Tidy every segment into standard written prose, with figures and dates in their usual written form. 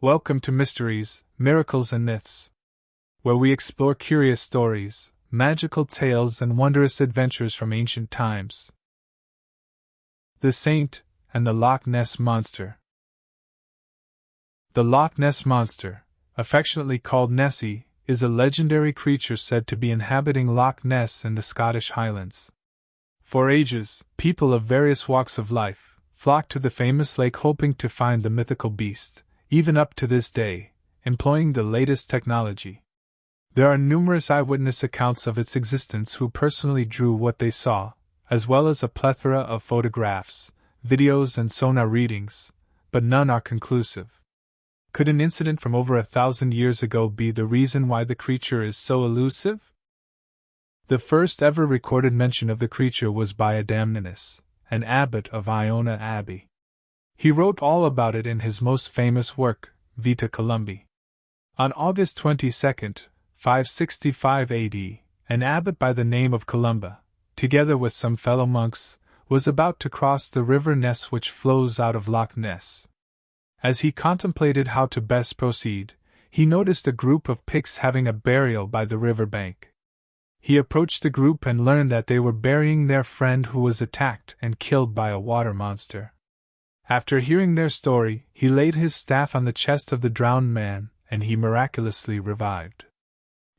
Welcome to Mysteries, Miracles and Myths, where we explore curious stories, magical tales and wondrous adventures from ancient times. The Saint and the Loch Ness Monster. The Loch Ness Monster, affectionately called Nessie, is a legendary creature said to be inhabiting Loch Ness in the Scottish Highlands. For ages, people of various walks of life flocked to the famous lake hoping to find the mythical beast, even up to this day, employing the latest technology. There are numerous eyewitness accounts of its existence who personally drew what they saw, as well as a plethora of photographs, videos and sonar readings, but none are conclusive. Could an incident from over 1,000 years ago be the reason why the creature is so elusive? The first ever recorded mention of the creature was by Adamninus, an abbot of Iona Abbey. He wrote all about it in his most famous work, Vita Columbae. On August 22, 565 AD, an abbot by the name of Columba, together with some fellow monks, was about to cross the river Ness which flows out of Loch Ness. As he contemplated how to best proceed, he noticed a group of Picts having a burial by the river bank. He approached the group and learned that they were burying their friend who was attacked and killed by a water monster. After hearing their story, he laid his staff on the chest of the drowned man, and he miraculously revived.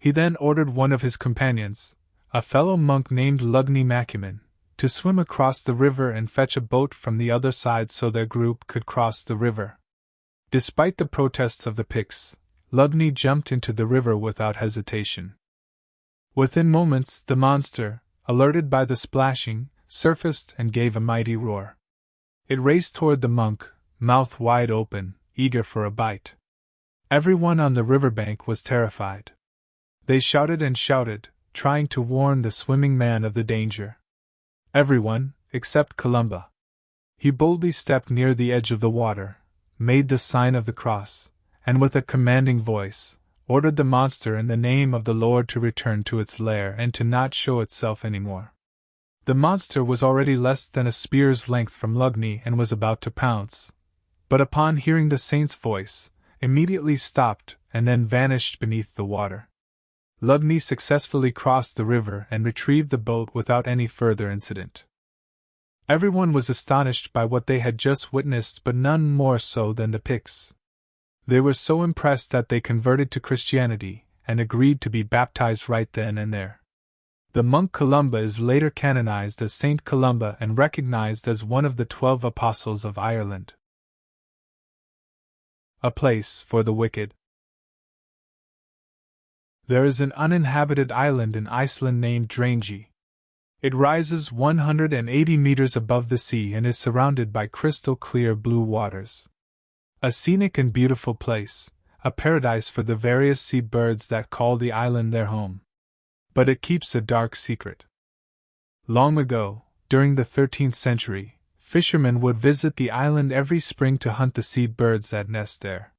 He then ordered one of his companions, a fellow monk named Lugni Macumen, to swim across the river and fetch a boat from the other side so their group could cross the river. Despite the protests of the Picts, Lugni jumped into the river without hesitation. Within moments, the monster, alerted by the splashing, surfaced and gave a mighty roar. It raced toward the monk, mouth wide open, eager for a bite. Everyone on the riverbank was terrified. They shouted and shouted, trying to warn the swimming man of the danger. Everyone, except Columba. He boldly stepped near the edge of the water, made the sign of the cross, and with a commanding voice, ordered the monster in the name of the Lord to return to its lair and to not show itself any more. The monster was already less than a spear's length from Lugni and was about to pounce, but upon hearing the saint's voice, immediately stopped and then vanished beneath the water. Lugni successfully crossed the river and retrieved the boat without any further incident. Everyone was astonished by what they had just witnessed, but none more so than the Picts. They were so impressed that they converted to Christianity and agreed to be baptized right then and there. The monk Columba is later canonized as Saint Columba and recognized as one of the 12 Apostles of Ireland. A place for the wicked. There is an uninhabited island in Iceland named Drangey. It rises 180 meters above the sea and is surrounded by crystal clear blue waters. A scenic and beautiful place, a paradise for the various sea birds that call the island their home. But it keeps a dark secret. Long ago, during the 13th century, fishermen would visit the island every spring to hunt the sea birds that nest there.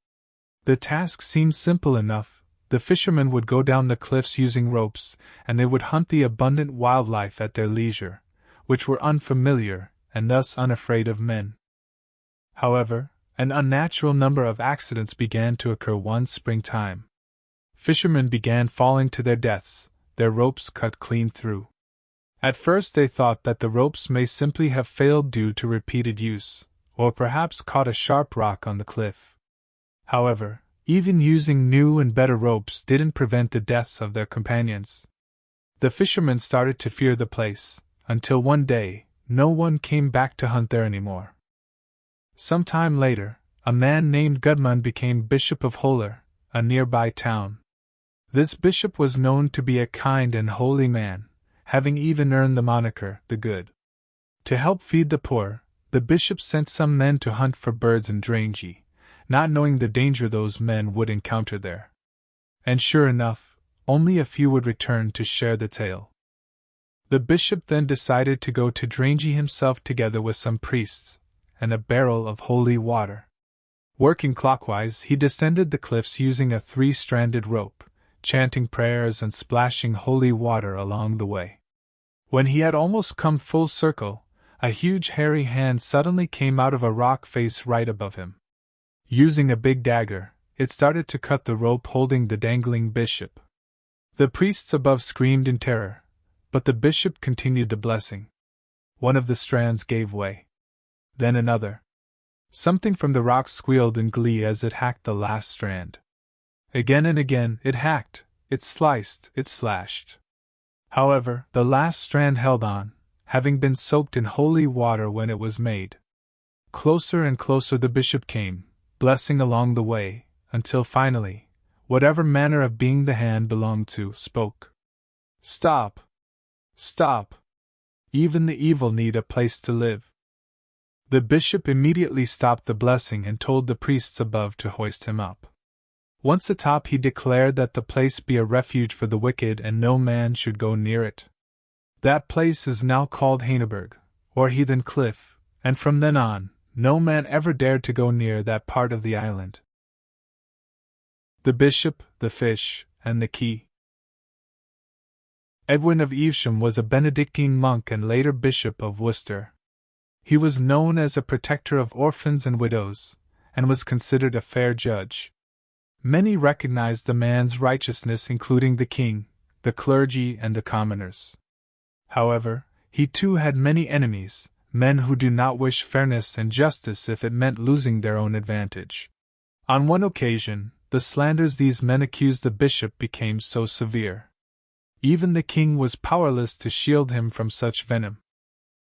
The task seemed simple enough. The fishermen would go down the cliffs using ropes, and they would hunt the abundant wildlife at their leisure, which were unfamiliar and thus unafraid of men. However, an unnatural number of accidents began to occur one springtime. Fishermen began falling to their deaths, their ropes cut clean through. At first they thought that the ropes may simply have failed due to repeated use, or perhaps caught a sharp rock on the cliff. However, even using new and better ropes didn't prevent the deaths of their companions. The fishermen started to fear the place, until one day, no one came back to hunt there anymore. Some time later, a man named Gudmund became Bishop of Holar, a nearby town. This bishop was known to be a kind and holy man, having even earned the moniker, the Good. To help feed the poor, the bishop sent some men to hunt for birds in Drangey, not knowing the danger those men would encounter there. And sure enough, only a few would return to share the tale. The bishop then decided to go to Drangey himself together with some priests, and a barrel of holy water. Working clockwise, he descended the cliffs using a 3-stranded rope, chanting prayers and splashing holy water along the way. When he had almost come full circle, a huge hairy hand suddenly came out of a rock face right above him. Using a big dagger, it started to cut the rope holding the dangling bishop. The priests above screamed in terror, but the bishop continued the blessing. One of the strands gave way. Then another. Something from the rocks squealed in glee as it hacked the last strand. Again and again it hacked, it sliced, it slashed. However, the last strand held on, having been soaked in holy water when it was made. Closer and closer the bishop came, blessing along the way, until finally, whatever manner of being the hand belonged to spoke. Stop! Stop! Even the evil need a place to live. The bishop immediately stopped the blessing and told the priests above to hoist him up. Once atop, he declared that the place be a refuge for the wicked and no man should go near it. That place is now called Heineberg, or Heathen Cliff, and from then on, no man ever dared to go near that part of the island. The bishop, the fish, and the key. Edwin of Evesham was a Benedictine monk and later Bishop of Worcester. He was known as a protector of orphans and widows, and was considered a fair judge. Many recognized the man's righteousness, including the king, the clergy, and the commoners. However, he too had many enemies, men who do not wish fairness and justice if it meant losing their own advantage. On one occasion, the slanders these men accused the bishop became so severe. Even the king was powerless to shield him from such venom.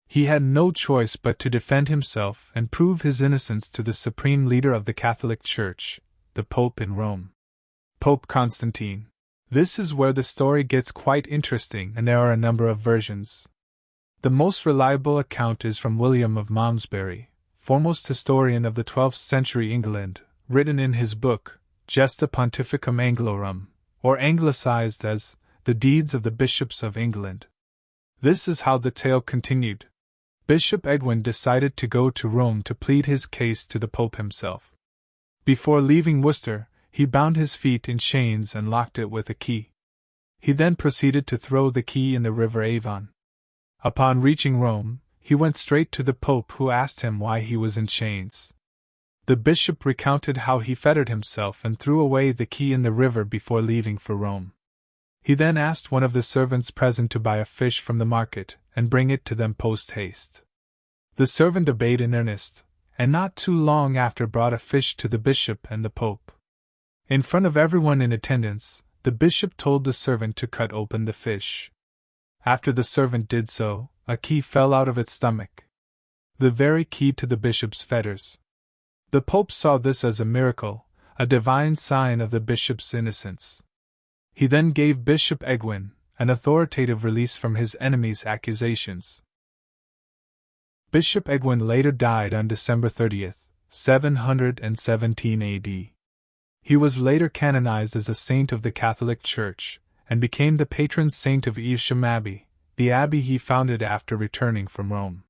He had no choice but to defend himself and prove his innocence to the supreme leader of the Catholic Church, the Pope in Rome. Pope Constantine. This is where the story gets quite interesting, and there are a number of versions. The most reliable account is from William of Malmesbury, foremost historian of the 12th century England, written in his book, Gesta Pontificum Anglorum, or anglicized as The Deeds of the Bishops of England. This is how the tale continued. Bishop Edwin decided to go to Rome to plead his case to the Pope himself. Before leaving Worcester, he bound his feet in chains and locked it with a key. He then proceeded to throw the key in the river Avon. Upon reaching Rome, he went straight to the Pope, who asked him why he was in chains. The bishop recounted how he fettered himself and threw away the key in the river before leaving for Rome. He then asked one of the servants present to buy a fish from the market and bring it to them post haste. The servant obeyed in earnest, and not too long after brought a fish to the bishop and the Pope. In front of everyone in attendance, the bishop told the servant to cut open the fish. After the servant did so, a key fell out of its stomach. The very key to the bishop's fetters. The Pope saw this as a miracle, a divine sign of the bishop's innocence. He then gave Bishop Edwin an authoritative release from his enemies' accusations. Bishop Edwin later died on December 30, 717 AD. He was later canonized as a saint of the Catholic Church, and became the patron saint of Evesham Abbey, the abbey he founded after returning from Rome.